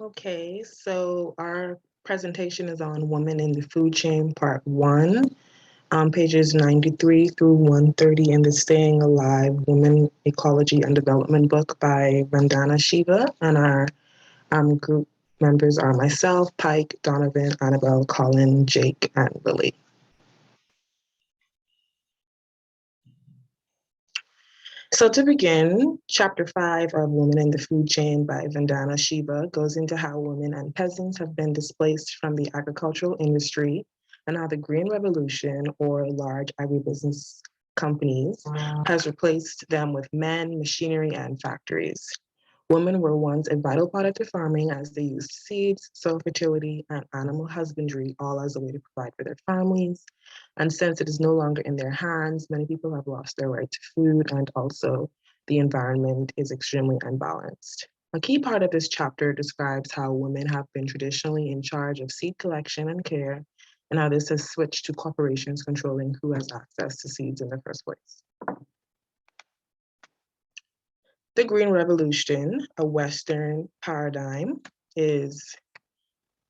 Okay, so our presentation is on Women in the Food Chain, Part 1, pages 93 through 130 in the Staying Alive Women, Ecology and Development book by Vandana Shiva. And our group members are myself, Pike, Donovan, Annabelle, Colin, Jake, and Lily. So to begin, chapter 5 of Women in the Food Chain by Vandana Shiva goes into how women and peasants have been displaced from the agricultural industry and how the Green Revolution, or large agribusiness companies, has replaced them with men, machinery, and factories. Women were once a vital part of farming as they used seeds, soil fertility, and animal husbandry all as a way to provide for their families. And since it is no longer in their hands, many people have lost their right to food, and also the environment is extremely unbalanced. A key part of this chapter describes how women have been traditionally in charge of seed collection and care, and how this has switched to corporations controlling who has access to seeds in the first place. The Green Revolution, a Western paradigm, is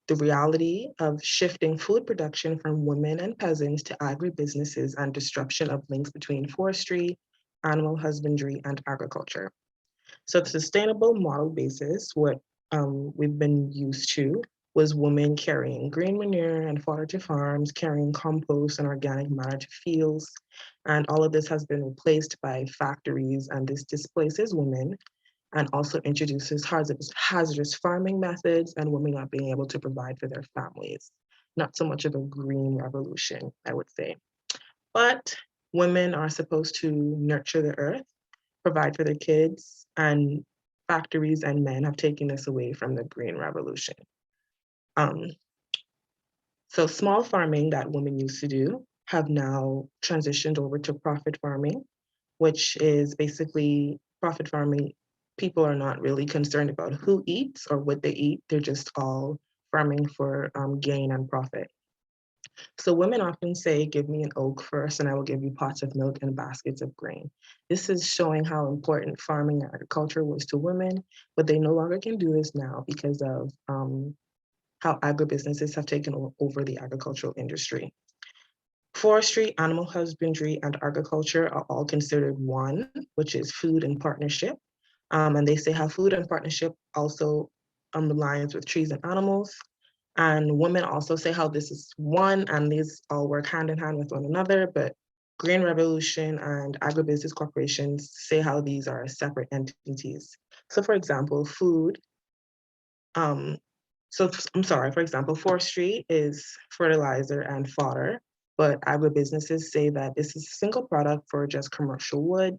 the reality of shifting food production from women and peasants to agribusinesses and disruption of links between forestry, animal husbandry, and agriculture. So the sustainable model basis, what we've been used to, was women carrying green manure and fodder to farms, carrying compost and organic matter to fields. And all of this has been replaced by factories, and this displaces women and also introduces hazardous farming methods and women not being able to provide for their families. Not so much of a green revolution, I would say. But women are supposed to nurture the earth, provide for their kids, and factories and men have taken this away from the green revolution. Um, so small farming that women used to do have now transitioned over to profit farming, which is basically profit farming. People are not really concerned about who eats or what they eat. They're just all farming for gain and profit. So women often say, give me an oak first and I will give you pots of milk and baskets of grain. This is showing how important farming and agriculture was to women, but they no longer can do this now because of how agribusinesses have taken over the agricultural industry. Forestry, animal husbandry, and agriculture are all considered one, which is food and partnership. And they say how food and partnership also aligns with trees and animals. And women also say how this is one, and these all work hand in hand with one another. But Green Revolution and agribusiness corporations say how these are separate entities. So, for example, food. For example, forestry is fertilizer and fodder, but agribusinesses say that this is a single product for just commercial wood.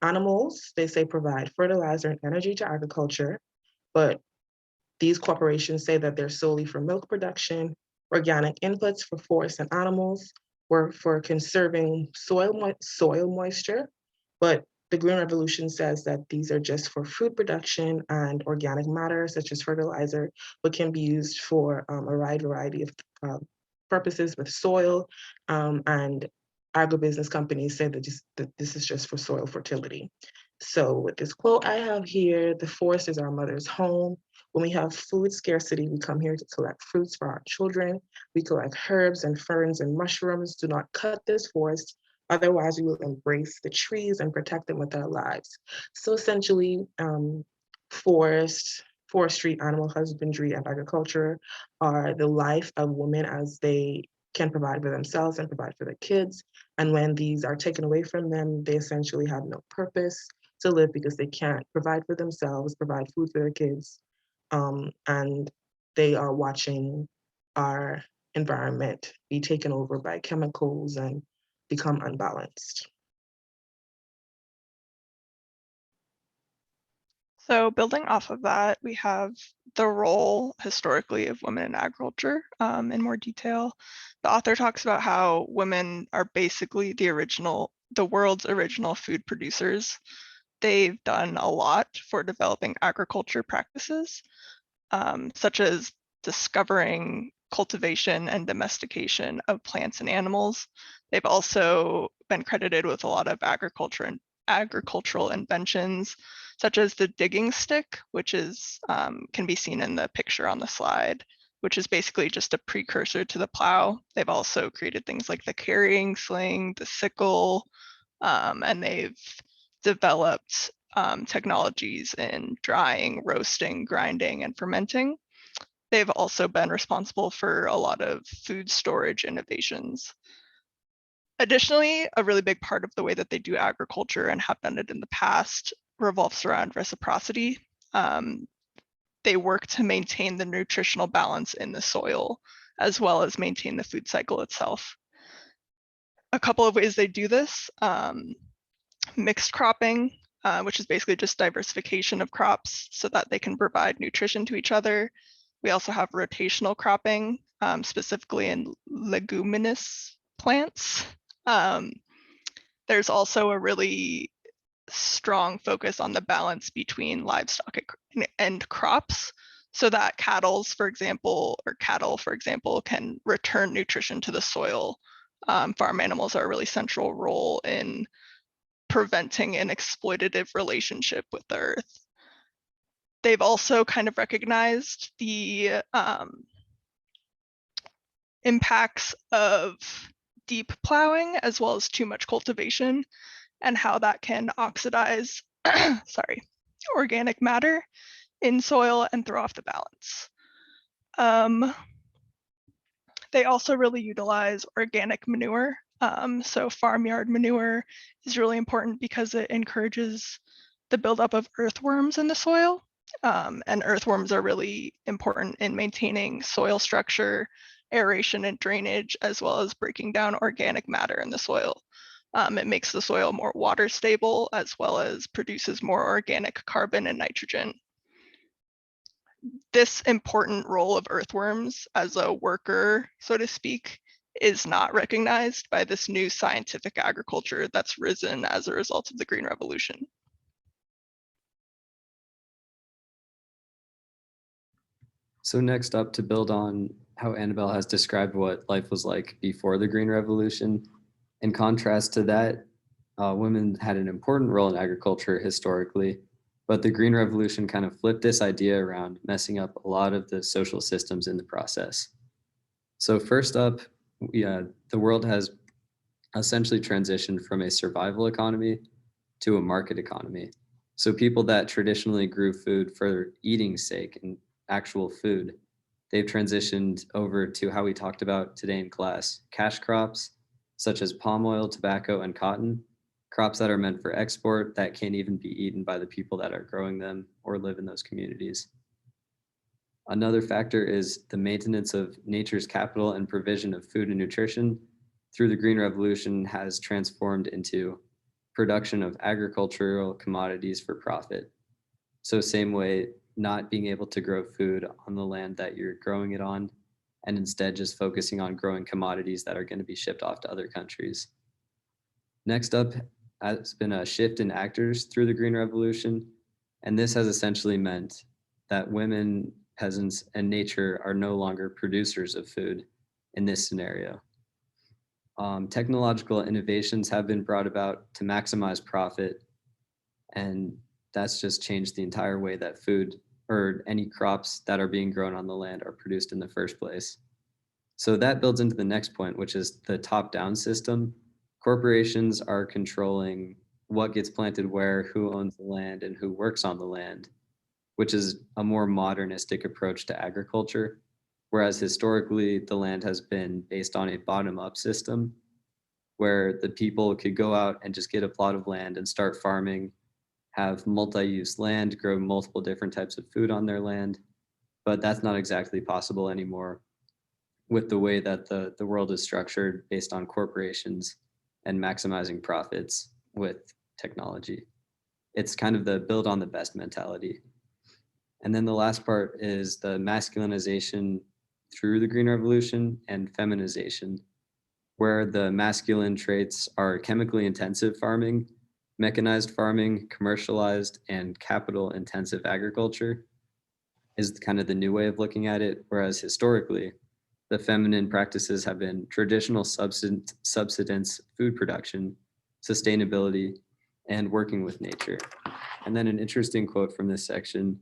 Animals, they say, provide fertilizer and energy to agriculture, but these corporations say that they're solely for milk production, organic inputs for forests and animals, or for conserving soil moisture. But the Green Revolution says that these are just for food production and organic matter, such as fertilizer, but can be used for a wide variety of purposes with soil. And agribusiness companies say that this is just for soil fertility. So with this quote I have here, the forest is our mother's home. When we have food scarcity, we come here to collect fruits for our children. We collect herbs and ferns and mushrooms. Do not cut this forest. Otherwise, we will embrace the trees and protect them with our lives. So essentially, forestry, animal husbandry, and agriculture are the life of women as they can provide for themselves and provide for their kids. And when these are taken away from them, they essentially have no purpose to live because they can't provide for themselves, provide food for their kids, and they are watching our environment be taken over by chemicals and become unbalanced. So building off of that, we have the role historically of women in agriculture in more detail. The author talks about how women are basically the world's original food producers. They've done a lot for developing agriculture practices, such as discovering cultivation and domestication of plants and animals. They've also been credited with a lot of agricultural inventions, such as the digging stick, which is can be seen in the picture on the slide, which is basically just a precursor to the plow. They've also created things like the carrying sling, the sickle, and they've developed technologies in drying, roasting, grinding, and fermenting. They've also been responsible for a lot of food storage innovations. Additionally, a really big part of the way that they do agriculture and have done it in the past revolves around reciprocity. They work to maintain the nutritional balance in the soil, as well as maintain the food cycle itself. A couple of ways they do this: mixed cropping, which is basically just diversification of crops so that they can provide nutrition to each other. We also have rotational cropping, specifically in leguminous plants. There's also a really strong focus on the balance between livestock and crops, so that cattle, for example, can return nutrition to the soil. Farm animals are a really central role in preventing an exploitative relationship with the earth. They've also kind of recognized the impacts of deep plowing as well as too much cultivation, and how that can oxidize organic matter in soil and throw off the balance. They also really utilize organic manure. So farmyard manure is really important because it encourages the buildup of earthworms in the soil. And earthworms are really important in maintaining soil structure, aeration and drainage, as well as breaking down organic matter in the soil. It makes the soil more water stable, as well as produces more organic carbon and nitrogen. This important role of earthworms as a worker, so to speak, is not recognized by this new scientific agriculture that's risen as a result of the Green Revolution. So next up, to build on how Annabelle has described what life was like before the Green Revolution, in contrast to that, women had an important role in agriculture historically, but the Green Revolution kind of flipped this idea around, messing up a lot of the social systems in the process. So first up, the world has essentially transitioned from a survival economy to a market economy. So people that traditionally grew food for eating's sake and actual food, they've transitioned over to how we talked about today in class: cash crops, such as palm oil, tobacco, and cotton, crops that are meant for export that can't even be eaten by the people that are growing them or live in those communities. Another factor is the maintenance of nature's capital and provision of food and nutrition through the Green Revolution has transformed into production of agricultural commodities for profit. So same way, not being able to grow food on the land that you're growing it on, and instead just focusing on growing commodities that are going to be shipped off to other countries. Next up has been a shift in actors through the Green Revolution, and this has essentially meant that women, peasants, and nature are no longer producers of food in this scenario. Technological innovations have been brought about to maximize profit, and that's just changed the entire way that food or any crops that are being grown on the land are produced in the first place. So that builds into the next point, which is the top-down system. Corporations are controlling what gets planted where, who owns the land, and who works on the land, which is a more modernistic approach to agriculture. Whereas historically, the land has been based on a bottom-up system where the people could go out and just get a plot of land and start farming, have multi-use land, grow multiple different types of food on their land. But that's not exactly possible anymore with the way that the world is structured based on corporations and maximizing profits with technology. It's kind of the build on the best mentality. And then the last part is the masculinization through the Green Revolution and feminization, where the masculine traits are chemically intensive farming, mechanized farming, commercialized, and capital intensive agriculture is kind of the new way of looking at it. Whereas historically, the feminine practices have been traditional subsistence food production, sustainability, and working with nature. And then an interesting quote from this section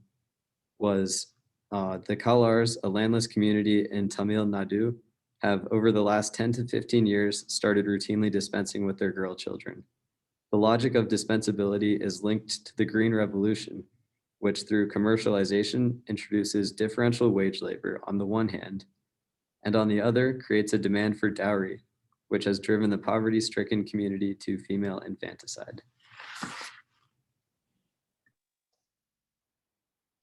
was, the Kalars, a landless community in Tamil Nadu, have over the last 10 to 15 years started routinely dispensing with their girl children. The logic of dispensability is linked to the Green Revolution, which through commercialization introduces differential wage labor on the one hand, and on the other creates a demand for dowry, which has driven the poverty-stricken community to female infanticide.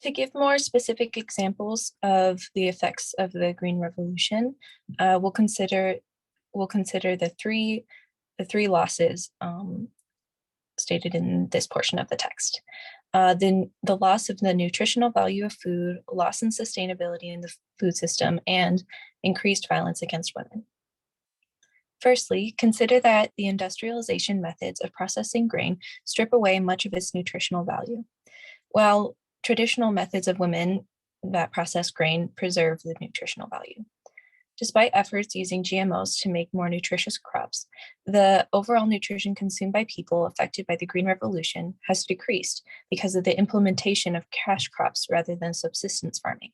To give more specific examples of the effects of the Green Revolution, we'll consider the three losses stated in this portion of the text. The loss of the nutritional value of food, loss in sustainability in the food system, and increased violence against women. Firstly, consider that the industrialization methods of processing grain strip away much of its nutritional value, while traditional methods of women that process grain preserve the nutritional value. Despite efforts using GMOs to make more nutritious crops, the overall nutrition consumed by people affected by the Green Revolution has decreased because of the implementation of cash crops rather than subsistence farming.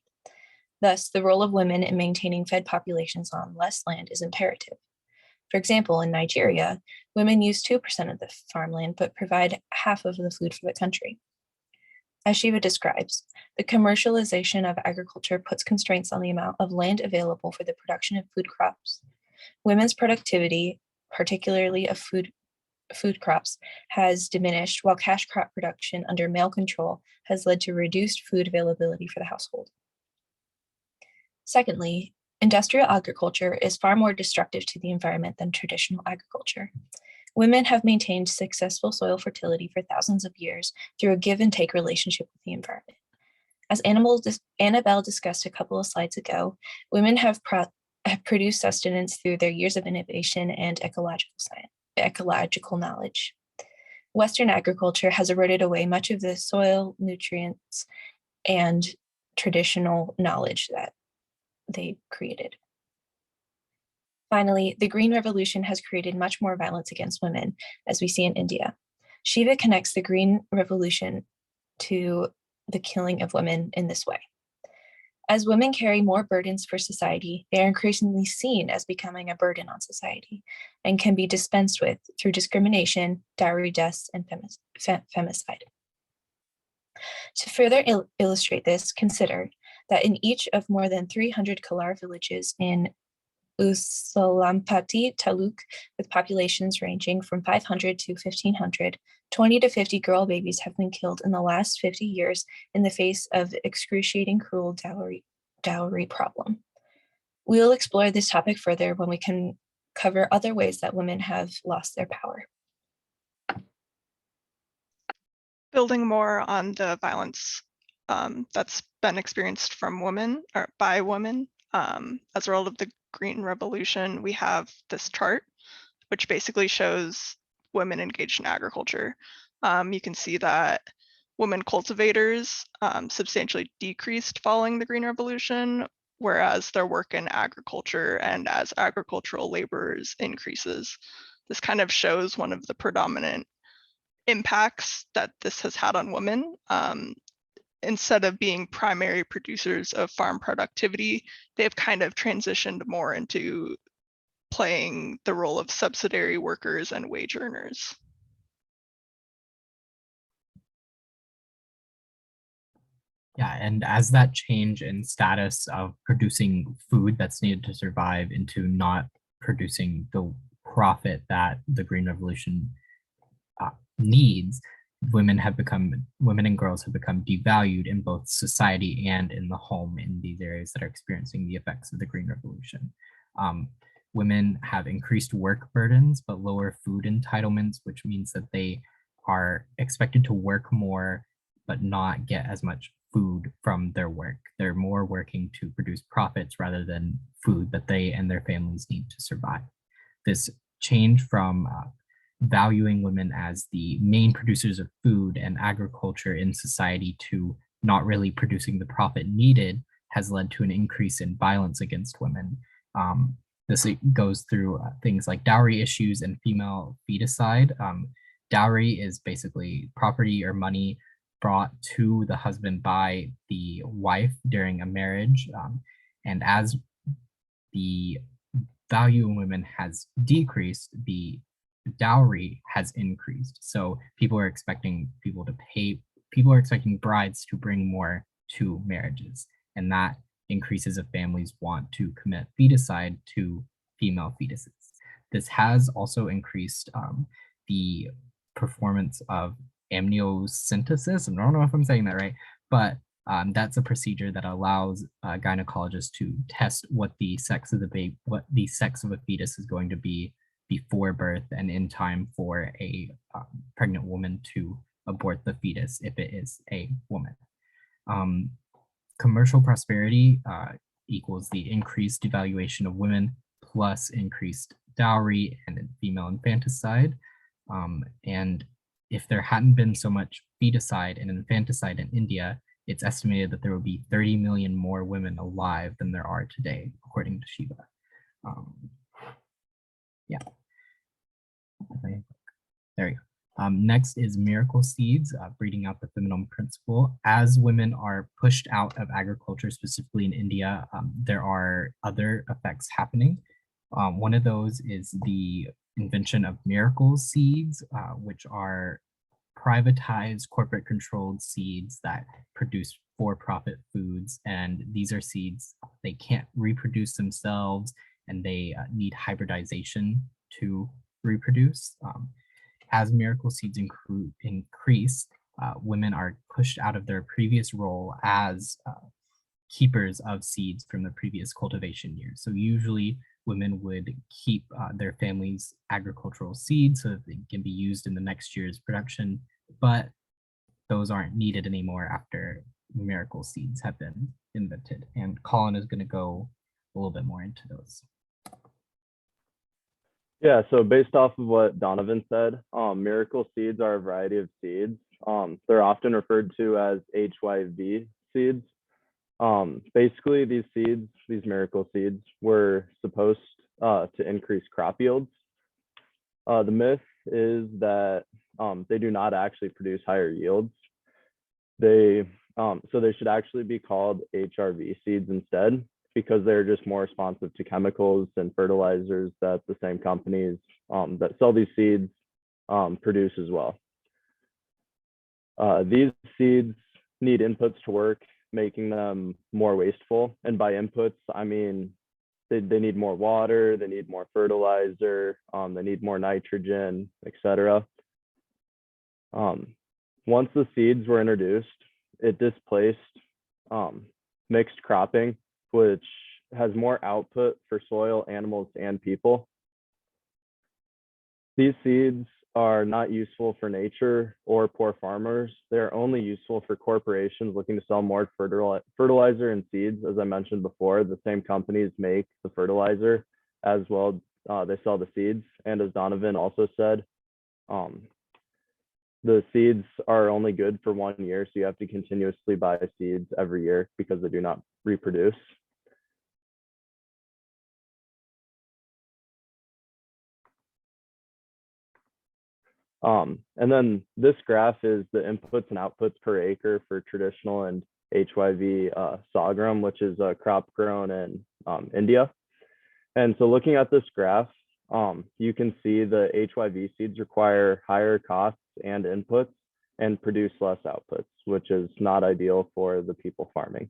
Thus, the role of women in maintaining fed populations on less land is imperative. For example, in Nigeria, women use 2% of the farmland but provide half of the food for the country. As Shiva describes, the commercialization of agriculture puts constraints on the amount of land available for the production of food crops. Women's productivity, particularly of food crops, has diminished, while cash crop production under male control has led to reduced food availability for the household. Secondly, industrial agriculture is far more destructive to the environment than traditional agriculture. Women have maintained successful soil fertility for thousands of years through a give and take relationship with the environment. As Annabelle discussed a couple of slides ago, women have produced sustenance through their years of innovation and ecological knowledge. Western agriculture has eroded away much of the soil, nutrients, and traditional knowledge that they created. Finally, the Green Revolution has created much more violence against women, as we see in India. Shiva connects the Green Revolution to the killing of women in this way. As women carry more burdens for society, they are increasingly seen as becoming a burden on society and can be dispensed with through discrimination, dowry deaths, and femicide. To further illustrate this, consider that in each of more than 300 Kalar villages in Usalampati Taluk, with populations ranging from 500 to 1,500, 20 to 50 girl babies have been killed in the last 50 years in the face of excruciating cruel dowry problem. We'll explore this topic further when we can cover other ways that women have lost their power. Building more on the violence that's been experienced from women or by women as a result of the Green Revolution, we have this chart, which basically shows women engaged in agriculture. You can see that women cultivators substantially decreased following the Green Revolution, whereas their work in agriculture and as agricultural laborers increases. This kind of shows one of the predominant impacts that this has had on women. Instead of being primary producers of farm productivity, they've kind of transitioned more into playing the role of subsidiary workers and wage earners. Yeah, and as that change in status of producing food that's needed to survive into not producing the profit that the Green Revolution needs, women and girls have become devalued in both society and in the home in these areas that are experiencing the effects of the Green Revolution. Women have increased work burdens, but lower food entitlements, which means that they are expected to work more, but not get as much food from their work. They're more working to produce profits rather than food that they and their families need to survive. This change from valuing women as the main producers of food and agriculture in society to not really producing the profit needed has led to an increase in violence against women. This goes through things like dowry issues and female feticide. Dowry is basically property or money brought to the husband by the wife during a marriage. And as the value in women has decreased, the dowry has increased. So people are expecting brides to bring more to marriages. And that increases if families want to commit feticide to female fetuses. This has also increased the performance of amniocentesis. I don't know if I'm saying that right, but that's a procedure that allows gynecologists to test what the sex of a fetus is going to be before birth and in time for a pregnant woman to abort the fetus if it is a woman. Commercial prosperity equals the increased devaluation of women plus increased dowry and female infanticide. And if there hadn't been so much feticide and infanticide in India, it's estimated that there would be 30 million more women alive than there are today, according to Shiva. Yeah. There you go. Next is miracle seeds, breeding out the feminine principle. As women are pushed out of agriculture, specifically in India, there are other effects happening. One of those is the invention of miracle seeds, which are privatized, corporate-controlled seeds that produce for-profit foods. And these are seeds, they can't reproduce themselves, and they need hybridization to reproduce. As miracle seeds increase, women are pushed out of their previous role as keepers of seeds from the previous cultivation year. So usually women would keep their family's agricultural seeds so that they can be used in the next year's production, but those aren't needed anymore after miracle seeds have been invented. And Colin is going to go a little bit more into those. Yeah, so based off of what Donovan said, miracle seeds are a variety of seeds. They're often referred to as HYV seeds. Basically, these seeds, these miracle seeds, were supposed to increase crop yields. The myth is that they do not actually produce higher yields. So they should actually be called HRV seeds instead, because they're just more responsive to chemicals and fertilizers that the same companies that sell these seeds produce as well. These seeds need inputs to work, making them more wasteful. And by inputs, I mean they need more water, they need more fertilizer, they need more nitrogen, etc. Once the seeds were introduced, it displaced mixed cropping, which has more output for soil, animals, and people. These seeds are not useful for nature or poor farmers. They're only useful for corporations looking to sell more fertilizer and seeds. As I mentioned before, the same companies make the fertilizer as well. They sell the seeds. And as Donovan also said, the seeds are only good for 1 year. So you have to continuously buy seeds every year because they do not reproduce. And then this graph is the inputs and outputs per acre for traditional and HYV sorghum, which is a crop grown in India. And so looking at this graph, you can see the HYV seeds require higher costs and inputs and produce less outputs, which is not ideal for the people farming.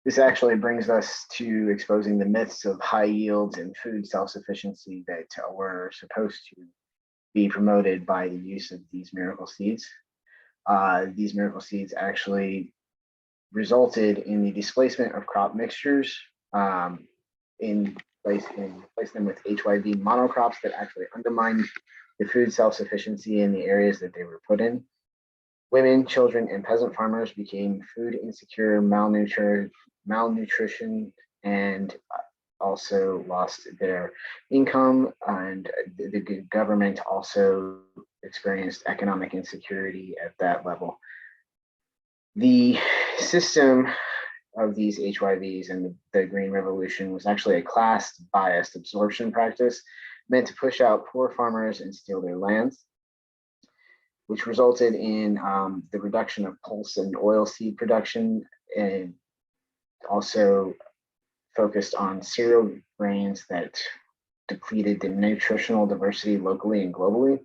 This actually brings us to exposing the myths of high yields and food self-sufficiency that were supposed to be promoted by the use of these miracle seeds. These miracle seeds actually resulted in the displacement of crop mixtures in placing them with HYV monocrops that actually undermined the food self-sufficiency in the areas that they were put in. Women, children, and peasant farmers became food insecure, malnutrition, and also lost their income. And the government also experienced economic insecurity at that level. The system of these HYVs and the Green Revolution was actually a class-biased absorption practice meant to push out poor farmers and steal their lands, which resulted in the reduction of pulse and oilseed production, and also focused on cereal grains that depleted the nutritional diversity locally and globally.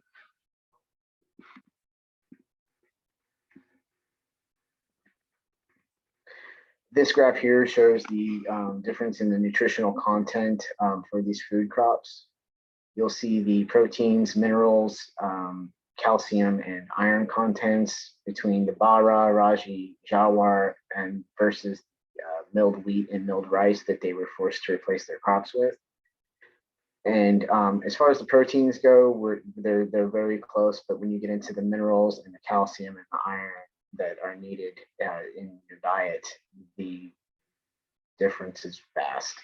This graph here shows the difference in the nutritional content for these food crops. You'll see the proteins, minerals, calcium, and iron contents between the Bara, Raji, Jawar, and versus milled wheat and milled rice that they were forced to replace their crops with. And as far as the proteins go, they're very close, but when you get into the minerals and the calcium and the iron that are needed in your diet, the difference is vast.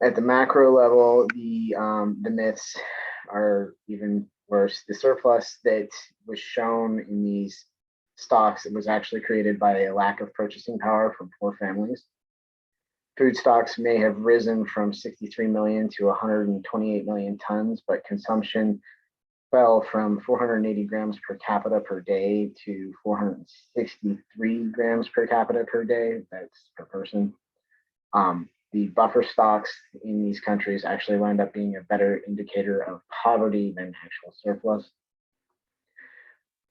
At the macro level, the myths are even worse. The surplus that was shown in these stocks, it was actually created by a lack of purchasing power from poor families. Food stocks may have risen from 63 million to 128 million tons, but consumption fell from 480 grams per capita per day to 463 grams per capita per day. That's per person. The buffer stocks in these countries actually wound up being a better indicator of poverty than actual surplus.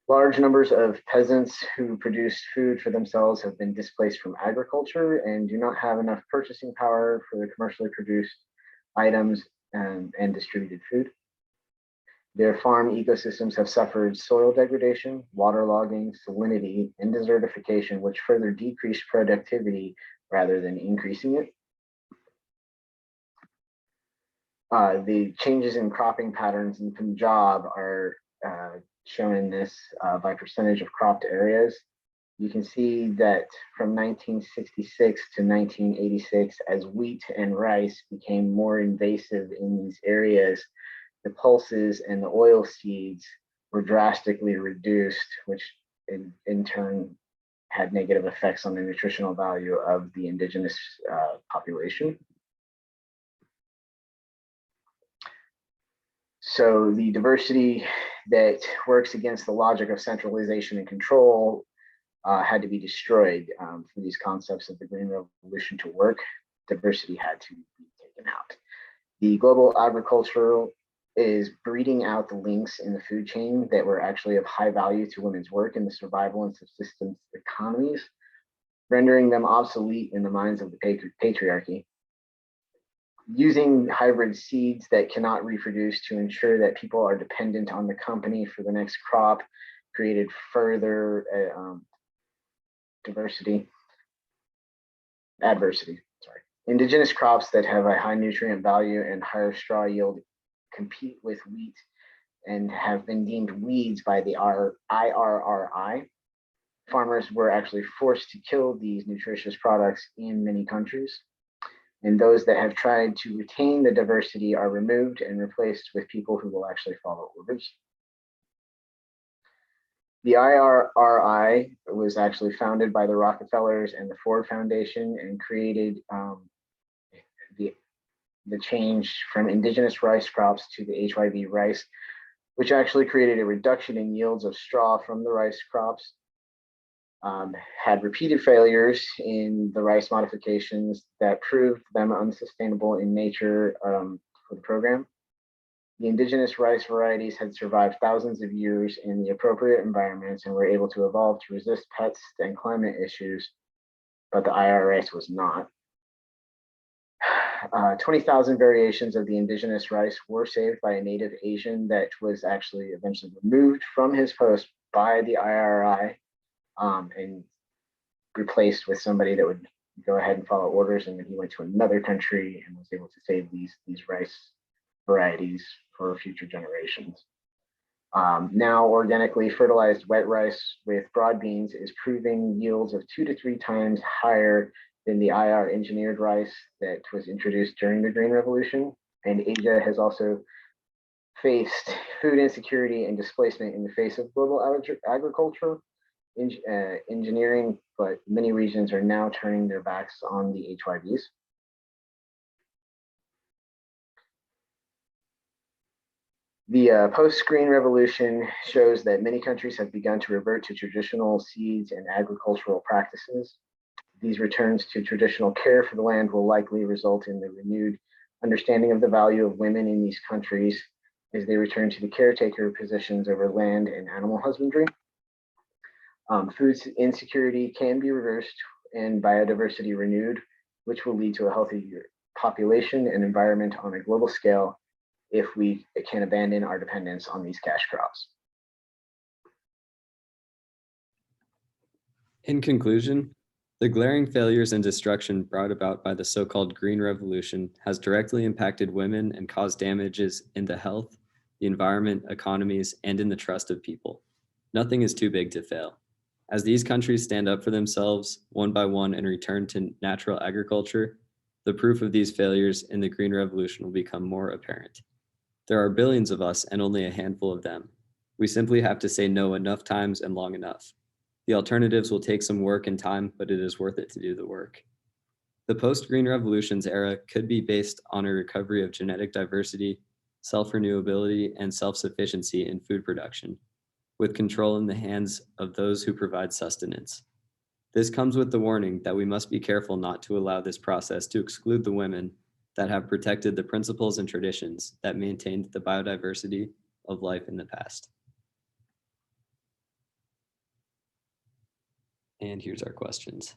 Large numbers of peasants who produce food for themselves have been displaced from agriculture and do not have enough purchasing power for the commercially produced items and distributed food. Their farm ecosystems have suffered soil degradation, waterlogging, salinity, and desertification, which further decrease productivity rather than increasing it. The changes in cropping patterns in Punjab are shown in this by percentage of cropped areas. You can see that from 1966 to 1986, as wheat and rice became more invasive in these areas, the pulses and the oil seeds were drastically reduced, which in turn had negative effects on the nutritional value of the indigenous population. So the diversity that works against the logic of centralization and control had to be destroyed for these concepts of the Green Revolution to work. Diversity had to be taken out. The global agricultural is breeding out the links in the food chain that were actually of high value to women's work in the survival and subsistence economies, rendering them obsolete in the minds of the patriarchy. Using hybrid seeds that cannot reproduce to ensure that people are dependent on the company for the next crop created further adversity. Indigenous crops that have a high nutrient value and higher straw yield compete with wheat and have been deemed weeds by the IRRI. Farmers were actually forced to kill these nutritious products in many countries. And those that have tried to retain the diversity are removed and replaced with people who will actually follow orders. The IRRI was actually founded by the Rockefellers and the Ford Foundation and created the change from indigenous rice crops to the HYV rice, which actually created a reduction in yields of straw from the rice crops. Had repeated failures in the rice modifications that proved them unsustainable in nature for the program. The indigenous rice varieties had survived thousands of years in the appropriate environments and were able to evolve to resist pests and climate issues, but the IRS was not. 20,000 variations of the indigenous rice were saved by a native Asian that was actually eventually removed from his post by the IRI and replaced with somebody that would go ahead and follow orders. And then he went to another country and was able to save these rice varieties for future generations. Now organically fertilized wet rice with broad beans is proving yields of 2 to 3 times higher than the IR engineered rice that was introduced during the Green Revolution. And Asia has also faced food insecurity and displacement in the face of global agriculture. engineering, but many regions are now turning their backs on the HYVs. The post-green revolution shows that many countries have begun to revert to traditional seeds and agricultural practices. These returns to traditional care for the land will likely result in the renewed understanding of the value of women in these countries as they return to the caretaker positions over land and animal husbandry. Food insecurity can be reversed and biodiversity renewed, which will lead to a healthier population and environment on a global scale if we can abandon our dependence on these cash crops. In conclusion, the glaring failures and destruction brought about by the so-called Green Revolution has directly impacted women and caused damages in the health, the environment, economies, and in the trust of people. Nothing is too big to fail. As these countries stand up for themselves one by one and return to natural agriculture, the proof of these failures in the Green Revolution will become more apparent. There are billions of us and only a handful of them. We simply have to say no enough times and long enough. The alternatives will take some work and time, but it is worth it to do the work. The post-Green Revolution's era could be based on a recovery of genetic diversity, self-renewability, and self-sufficiency in food production, with control in the hands of those who provide sustenance. This comes with the warning that we must be careful not to allow this process to exclude the women that have protected the principles and traditions that maintained the biodiversity of life in the past. And here's our questions.